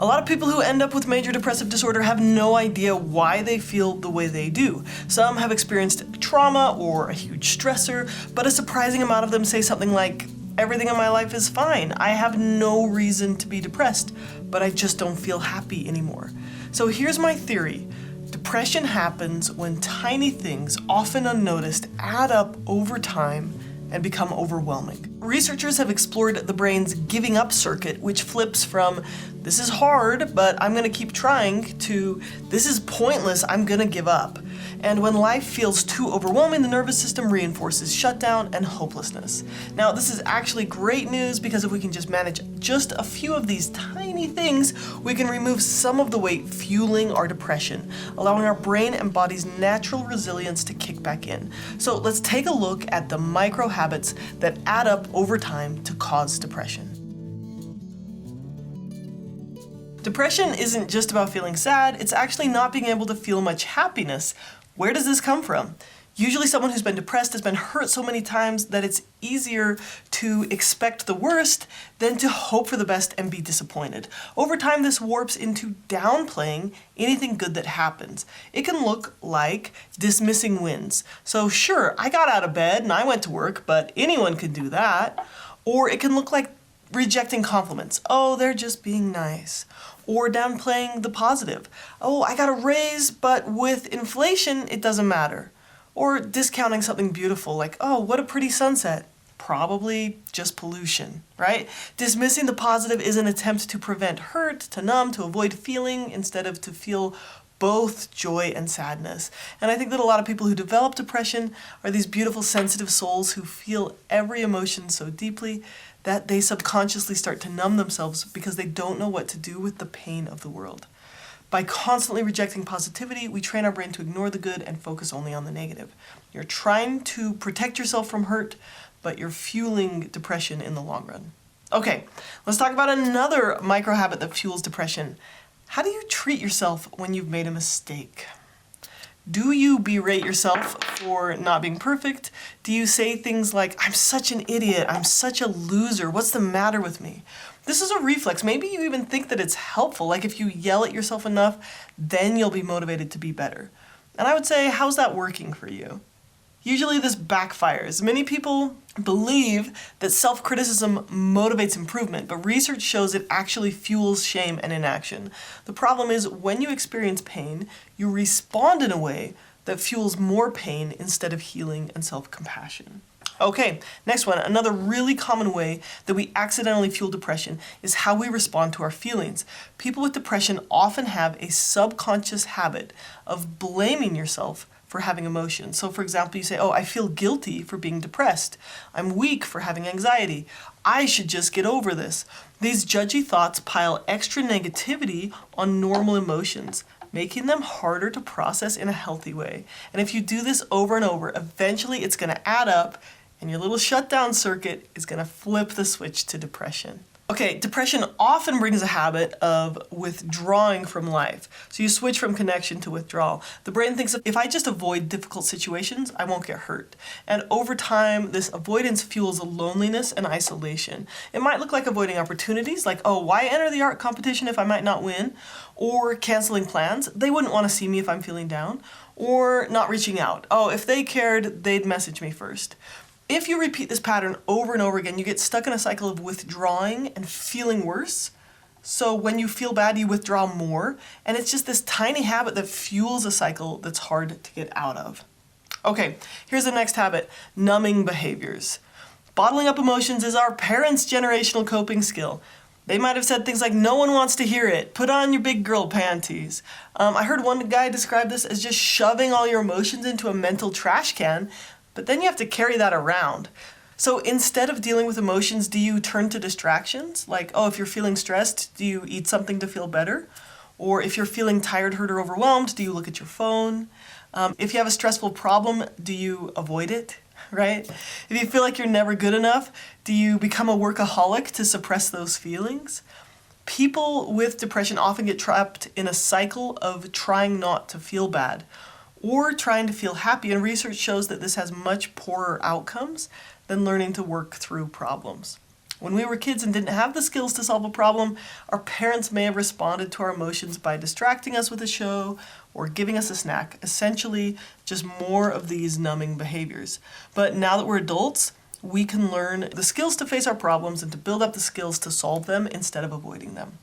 A lot of people who end up with major depressive disorder have no idea why they feel the way they do. Some have experienced trauma or a huge stressor, but a surprising amount of them say something like, "Everything in my life is fine. I have no reason to be depressed, but I just don't feel happy anymore." So here's my theory. Depression happens when tiny things, often unnoticed, add up over time and become overwhelming. Researchers have explored the brain's giving up circuit, which flips from, "This is hard, but I'm gonna keep trying," to, "This is pointless, I'm gonna give up." And when life feels too overwhelming, the nervous system reinforces shutdown and hopelessness. Now, this is actually great news because if we can just manage just a few of these tiny things, we can remove some of the weight fueling our depression, allowing our brain and body's natural resilience to kick back in. So let's take a look at the micro habits that add up over time to cause depression. Depression isn't just about feeling sad, it's actually not being able to feel much happiness. Where does this come from? Usually someone who's been depressed has been hurt so many times that it's easier to expect the worst than to hope for the best and be disappointed. Over time, this warps into downplaying anything good that happens. It can look like dismissing wins. So sure, I got out of bed and I went to work, but anyone could do that. Or it can look like rejecting compliments. "Oh, they're just being nice." Or downplaying the positive. "Oh, I got a raise, but with inflation, it doesn't matter." Or discounting something beautiful like, "Oh, what a pretty sunset." Probably just pollution, right? Dismissing the positive is an attempt to prevent hurt, to numb, to avoid feeling instead of to feel both joy and sadness. And I think that a lot of people who develop depression are these beautiful, sensitive souls who feel every emotion so deeply that they subconsciously start to numb themselves because they don't know what to do with the pain of the world. By constantly rejecting positivity, we train our brain to ignore the good and focus only on the negative. You're trying to protect yourself from hurt, but you're fueling depression in the long run. Okay, let's talk about another micro habit that fuels depression. How do you treat yourself when you've made a mistake? Do you berate yourself for not being perfect? Do you say things like, "I'm such an idiot, I'm such a loser, what's the matter with me?" This is a reflex. Maybe you even think that it's helpful, like if you yell at yourself enough, then you'll be motivated to be better. And I would say, how's that working for you? Usually this backfires. Many people believe that self-criticism motivates improvement, but research shows it actually fuels shame and inaction. The problem is when you experience pain, you respond in a way that fuels more pain instead of healing and self-compassion. Okay, next one. Another really common way that we accidentally fuel depression is how we respond to our feelings. People with depression often have a subconscious habit of blaming yourself for having emotions. So for example, you say, "Oh, I feel guilty for being depressed. I'm weak for having anxiety. I should just get over this." These judgy thoughts pile extra negativity on normal emotions, making them harder to process in a healthy way. And if you do this over and over, eventually it's going to add up and your little shutdown circuit is going to flip the switch to depression. Okay, depression often brings a habit of withdrawing from life. So you switch from connection to withdrawal. The brain thinks if I just avoid difficult situations, I won't get hurt. And over time, this avoidance fuels loneliness and isolation. It might look like avoiding opportunities, like, "Oh, why enter the art competition if I might not win?" Or canceling plans. "They wouldn't want to see me if I'm feeling down." Or not reaching out. "Oh, if they cared, they'd message me first." If you repeat this pattern over and over again, you get stuck in a cycle of withdrawing and feeling worse. So when you feel bad, you withdraw more. And it's just this tiny habit that fuels a cycle that's hard to get out of. Okay, here's the next habit, numbing behaviors. Bottling up emotions is our parents' generational coping skill. They might have said things like, "No one wants to hear it. Put on your big girl panties." I heard one guy describe this as just shoving all your emotions into a mental trash can, but then you have to carry that around. So instead of dealing with emotions, do you turn to distractions? Like, oh, if you're feeling stressed, do you eat something to feel better? Or if you're feeling tired, hurt, or overwhelmed, do you look at your phone? If you have a stressful problem, do you avoid it, right? If you feel like you're never good enough, do you become a workaholic to suppress those feelings? People with depression often get trapped in a cycle of trying not to feel bad or trying to feel happy, and research shows that this has much poorer outcomes than learning to work through problems. When we were kids and didn't have the skills to solve a problem, our parents may have responded to our emotions by distracting us with a show or giving us a snack. Essentially, just more of these numbing behaviors. But now that we're adults, we can learn the skills to face our problems and to build up the skills to solve them instead of avoiding them.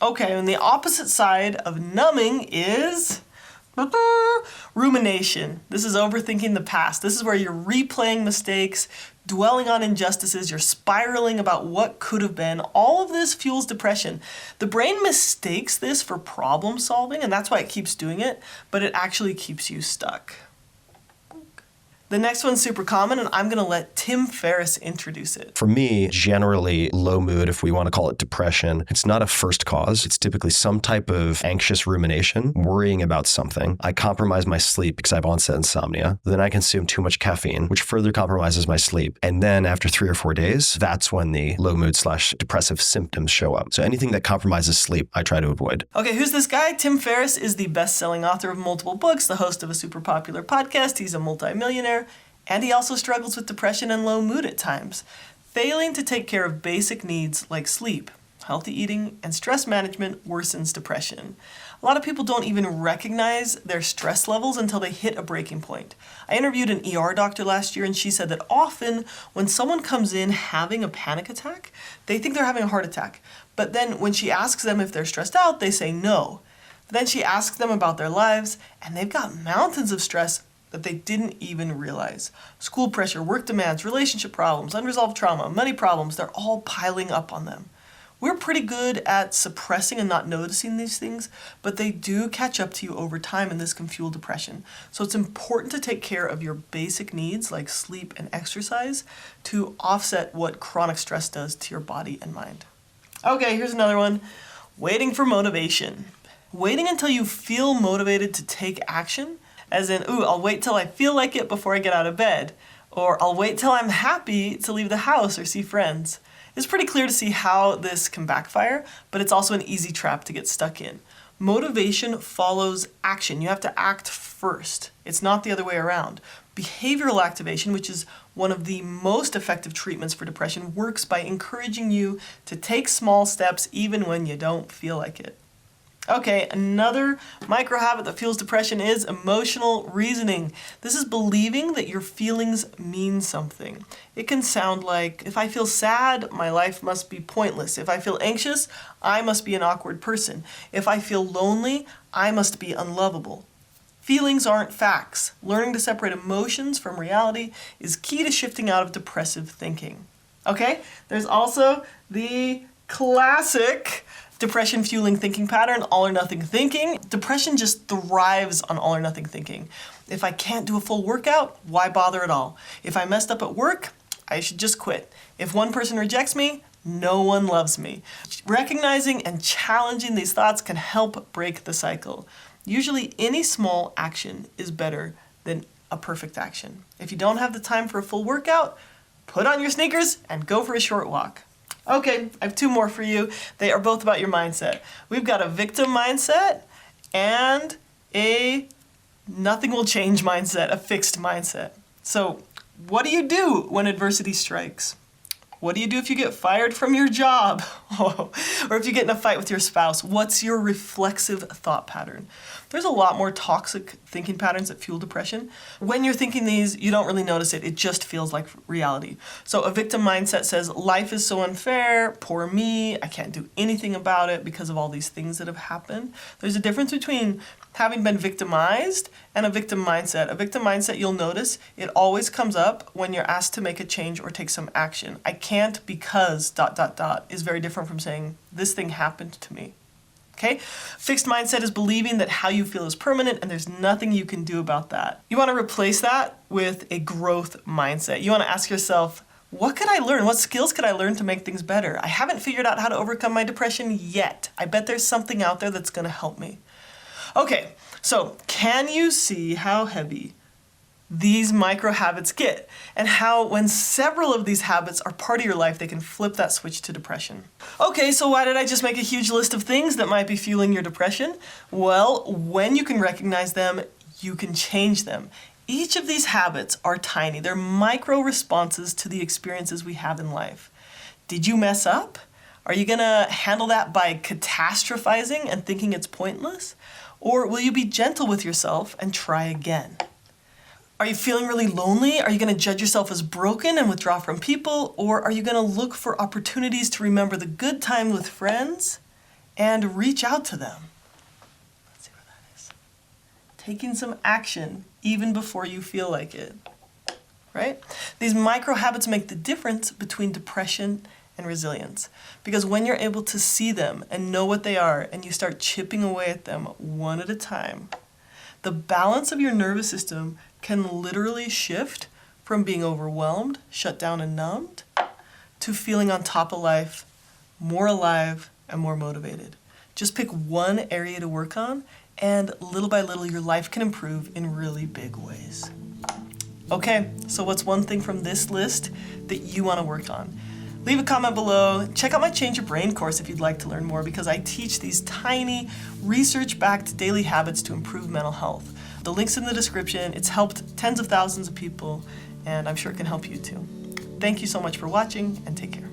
Okay, and the opposite side of numbing is rumination. This is overthinking the past. This is where you're replaying mistakes, dwelling on injustices, you're spiraling about what could have been. All of this fuels depression. The brain mistakes this for problem solving, and that's why it keeps doing it, but it actually keeps you stuck. The next one's super common, and I'm going to let Tim Ferriss introduce it. For me, generally low mood, if we want to call it depression, it's not a first cause. It's typically some type of anxious rumination, worrying about something. I compromise my sleep because I have onset insomnia. Then I consume too much caffeine, which further compromises my sleep. And then after 3 or 4 days, that's when the low mood / depressive symptoms show up. So anything that compromises sleep, I try to avoid. Okay, who's this guy? Tim Ferriss is the best-selling author of multiple books, the host of a super popular podcast. He's a multimillionaire. And he also struggles with depression and low mood at times. Failing to take care of basic needs like sleep, healthy eating, and stress management worsens depression. A lot of people don't even recognize their stress levels until they hit a breaking point. I interviewed an ER doctor last year, and she said that often when someone comes in having a panic attack, they think they're having a heart attack. But then when she asks them if they're stressed out, they say no. Then she asks them about their lives, and they've got mountains of stress that they didn't even realize. School pressure, work demands, relationship problems, unresolved trauma, money problems, they're all piling up on them. We're pretty good at suppressing and not noticing these things, but they do catch up to you over time, and this can fuel depression. So it's important to take care of your basic needs like sleep and exercise to offset what chronic stress does to your body and mind. Okay, here's another one. Waiting for motivation. Waiting until you feel motivated to take action, as in, I'll wait till I feel like it before I get out of bed, or I'll wait till I'm happy to leave the house or see friends. It's pretty clear to see how this can backfire, but it's also an easy trap to get stuck in. Motivation follows action. You have to act first. It's not the other way around. Behavioral activation, which is one of the most effective treatments for depression, works by encouraging you to take small steps even when you don't feel like it. Okay, another micro habit that fuels depression is emotional reasoning. This is believing that your feelings mean something. It can sound like, if I feel sad, my life must be pointless. If I feel anxious, I must be an awkward person. If I feel lonely, I must be unlovable. Feelings aren't facts. Learning to separate emotions from reality is key to shifting out of depressive thinking. Okay, there's also the classic depression fueling thinking pattern, all or nothing thinking. Depression just thrives on all or nothing thinking. If I can't do a full workout, why bother at all? If I messed up at work, I should just quit. If one person rejects me, no one loves me. Recognizing and challenging these thoughts can help break the cycle. Usually any small action is better than a perfect action. If you don't have the time for a full workout, put on your sneakers and go for a short walk. Okay, I have 2 more for you. They are both about your mindset. We've got a victim mindset and a nothing will change mindset, a fixed mindset. So, what do you do when adversity strikes? What do you do if you get fired from your job? Or if you get in a fight with your spouse? What's your reflexive thought pattern? There's a lot more toxic thinking patterns that fuel depression. When you're thinking these, you don't really notice it. It just feels like reality. So a victim mindset says, life is so unfair, poor me, I can't do anything about it because of all these things that have happened. There's a difference between having been victimized and a victim mindset. A victim mindset, you'll notice, it always comes up when you're asked to make a change or take some action. I can't because ... is very different from saying, this thing happened to me. Okay? Fixed mindset is believing that how you feel is permanent and there's nothing you can do about that. You want to replace that with a growth mindset. You want to ask yourself, what could I learn? What skills could I learn to make things better? I haven't figured out how to overcome my depression yet. I bet there's something out there that's going to help me. Okay, so can you see how heavy these micro habits get, and how when several of these habits are part of your life, they can flip that switch to depression? Okay, so why did I just make a huge list of things that might be fueling your depression? Well, when you can recognize them, you can change them. Each of these habits are tiny. They're micro responses to the experiences we have in life. Did you mess up? Are you gonna handle that by catastrophizing and thinking it's pointless? Or will you be gentle with yourself and try again? Are you feeling really lonely? Are you gonna judge yourself as broken and withdraw from people? Or are you gonna look for opportunities to remember the good time with friends and reach out to them? Let's see where that is. Taking some action even before you feel like it, right? These micro habits make the difference between depression and resilience. Because when you're able to see them and know what they are and you start chipping away at them one at a time, the balance of your nervous system can literally shift from being overwhelmed, shut down, and numbed to feeling on top of life, more alive, and more motivated. Just pick one area to work on, and little by little, your life can improve in really big ways. Okay, so what's one thing from this list that you want to work on? Leave a comment below. Check out my Change Your Brain course if you'd like to learn more, because I teach these tiny, research-backed daily habits to improve mental health. The link's in the description. It's helped tens of thousands of people, and I'm sure it can help you too. Thank you so much for watching, and take care.